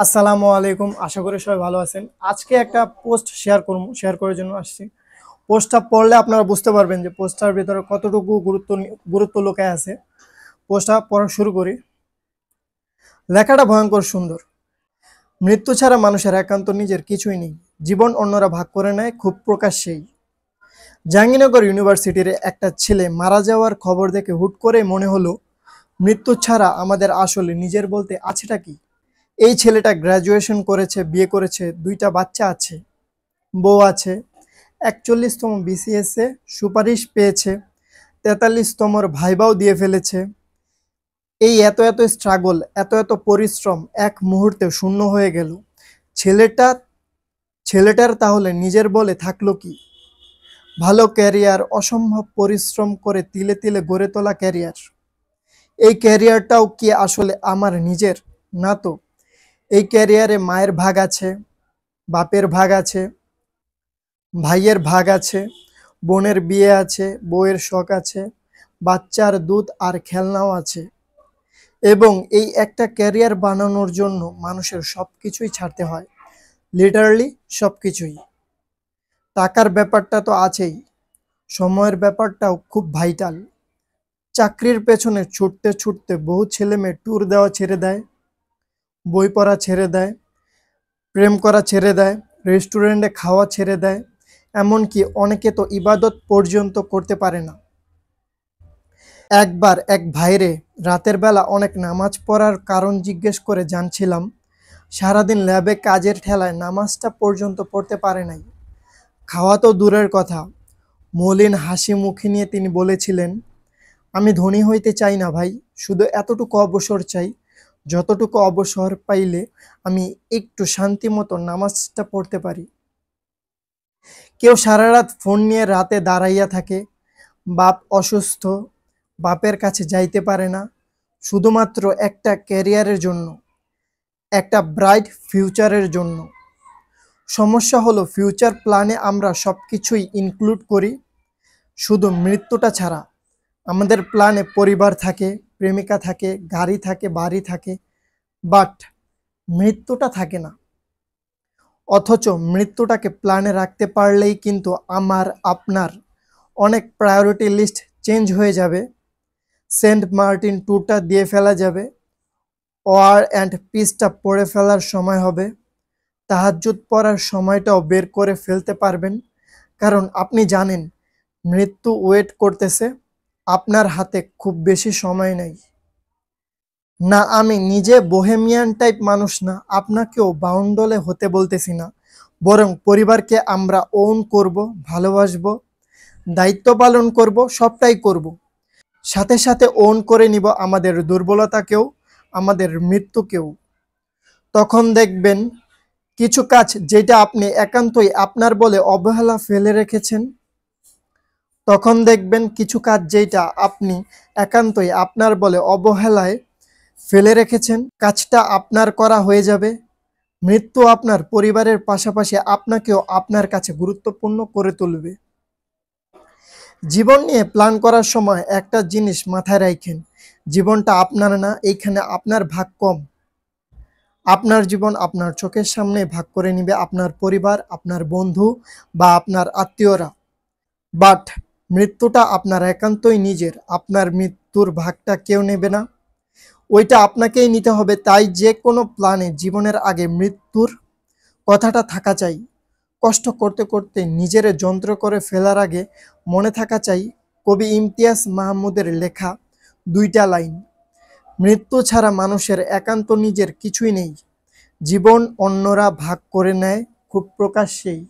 আসসালামু আলাইকুম। আশা করি সবাই ভালো আছেন। আজকে একটা পোস্ট শেয়ার করার জন্য আসছি। পোস্টটা পড়লে আপনারা বুঝতে পারবেন যে পোস্টটার ভিতরে কতটুকু গুরুত্ব লুকায় আছে। পোস্টটা পড়া শুরু করি। লেখাটা ভয়ঙ্কর সুন্দর। মৃত্যু ছাড়া মানুষের একান্ত নিজের কিছুই নেই। জীবন অন্যরা ভাগ করে নেয় খুব প্রকাশ্যেই। জাহাঙ্গীরনগর ইউনিভার্সিটির একটা ছেলে মারা যাওয়ার খবর দেখে হুট করে মনে হলো, মৃত্যু ছাড়া আমাদের আসলে নিজের বলতে আছেটা কি? এই ছেলেটা গ্র্যাজুয়েশন করেছে, বিয়ে করেছে, 2টা বাচ্চা আছে, বউ আছে, 41তম বিসিএসে সুপারিশ পেয়েছে, 43তমর ভাইবাও দিয়ে ফেলেছে। এই এত এত স্ট্রাগল, এত এত পরিশ্রম এক মুহূর্তে শূন্য হয়ে গেল। ছেলেটা ছেলেটার তাহলে নিজের বলে থাকলো কি? ভালো ক্যারিয়ার, অসম্ভব পরিশ্রম করে তিলে তিলে গড়ে তোলা ক্যারিয়ার। এই ক্যারিয়ারটাও কি আসলে আমার নিজের? না তো। এই ক্যারিয়ারে মায়ের ভাগ আছে, বাপের ভাগ আছে, ভাইয়ের ভাগ আছে, বোনের বিয়ে আছে, বউয়ের শখ আছে, বাচ্চার দুধ আর খেলনাও আছে। এবং এই একটা ক্যারিয়ার বানানোর জন্য মানুষের সব কিছুই ছাড়তে হয়, লিটারালি সব কিছুই। টাকার ব্যাপারটা তো আছেই, সময়ের ব্যাপারটাও খুব ভাইটাল। চাকরির পেছনে ছুটতে ছুটতে বহু ছেলে মেয়ে ট্যুর দেওয়া ছেড়ে দেয়, বই পড়া ছেড়ে দেয়, প্রেম করা ছেড়ে দেয়, রেস্টুরেন্টে খাওয়া ছেড়ে দেয়, এমনকি অনেকে তো ইবাদত পর্যন্ত করতে পারে না। একবার এক ভাইরে রাতের বেলা অনেক নামাজ পড়ার কারণ জিজ্ঞেস করে জানছিলাম, সারাদিন ল্যাবে কাজের ঠেলায় নামাজটা পর্যন্ত পড়তে পারে নাই। খাওয়া তো দূরের কথা, মলিন হাসি মুখে নিয়ে তিনি বলেছিলেন, আমি ধনী হইতে চাই না ভাই, শুধু এতটুকু অবসর চাই, যতটুকু অবসর পাইলে আমি একটু শান্তি মতো নামাজটা পড়তে পারি। কেউ সারা রাত ফোন নিয়ে রাতে দাঁড়াইয়া থাকে, বাপ অসুস্থ, বাপের কাছে যাইতে পারে না, শুধুমাত্র একটা ক্যারিয়ারের জন্য, একটা ব্রাইট ফিউচারের জন্য। সমস্যা হলো ফিউচার প্ল্যানে আমরা সব কিছুই ইনক্লুড করি, শুধু মৃত্যুটা ছাড়া। আমাদের প্ল্যানে পরিবার থাকে, প্রেমিকা থাকে, গাড়ি থাকে, বাড়ি থাকে, বাট মৃত্যুটা থাকে না। অথচ মৃত্যুটাকে প্ল্যানে রাখতে পারলেই কিন্তু আমার আপনার অনেক প্রায়োরিটি লিস্ট চেঞ্জ হয়ে যাবে। সেন্ট মার্টিন ট্যুরটা দিয়ে ফেলা যাবে, ওয়ার অ্যান্ড পিসটা পড়ে ফেলার সময় হবে, তাহাজ্জুদ পড়ার সময়টাও বের করে ফেলতে পারবেন। কারণ আপনি জানেন মৃত্যু ওয়েট করতেছে, আপনার হাতে খুব বেশি সময় নেই। না, আমি নিজে বোহেমিয়ান টাইপ মানুষ না, আপনাকেও বাউন্ডলে হতে বলতেছি না, বরং পরিবারকে আমরা ওন করব, ভালোবাসবো, দায়িত্ব পালন করব, সবটাই করব। সাথে সাথে ওন করে নিব আমাদের দুর্বলতাকেও, আমাদের মৃত্যুকেও। তখন দেখবেন কিছু কাজ যেটা আপনি একান্তই আপনার বলে অবহেলা ফেলে রেখেছেন, তখন দেখবেন কিছু কাজ যেটা আপনি একান্তই আপনার বলে অবহেলায় ফেলে রেখেছেন, কাজটা আপনার করা হয়ে যাবে। মৃত্যু আপনার পরিবারের পাশাপাশি আপনাকেও আপনার কাছে গুরুত্বপূর্ণ করে তুলবে। জীবন নিয়ে প্ল্যান করার সময় একটা জিনিস মাথায় রাখেন, জীবনটা আপনার না, এইখানে আপনার ভাগ কম। আপনার জীবন আপনার চোখের সামনে ভাগ করে নিবে আপনার পরিবার, আপনার বন্ধু বা আপনার আত্মীয়রা। বাট মৃত্যুটা আপনার একান্তই নিজের, আপনার মৃত্যুর ভাগটা কেউ নেবে না, ওইটা আপনাকেই নিতে হবে। তাই যে কোনো প্ল্যানে জীবনের আগে মৃত্যুর কথাটা থাকা চাই। কষ্ট করতে করতে নিজের যন্ত্র করে ফেলার আগে মনে থাকা চাই কবি ইমতিয়াজ মাহমুদের লেখা 2টা লাইন, মৃত্যু ছাড়া মানুষের একান্ত নিজের কিছুই নেই, জীবন অন্যরা ভাগ করে নেয় খুব প্রকাশ্যেই।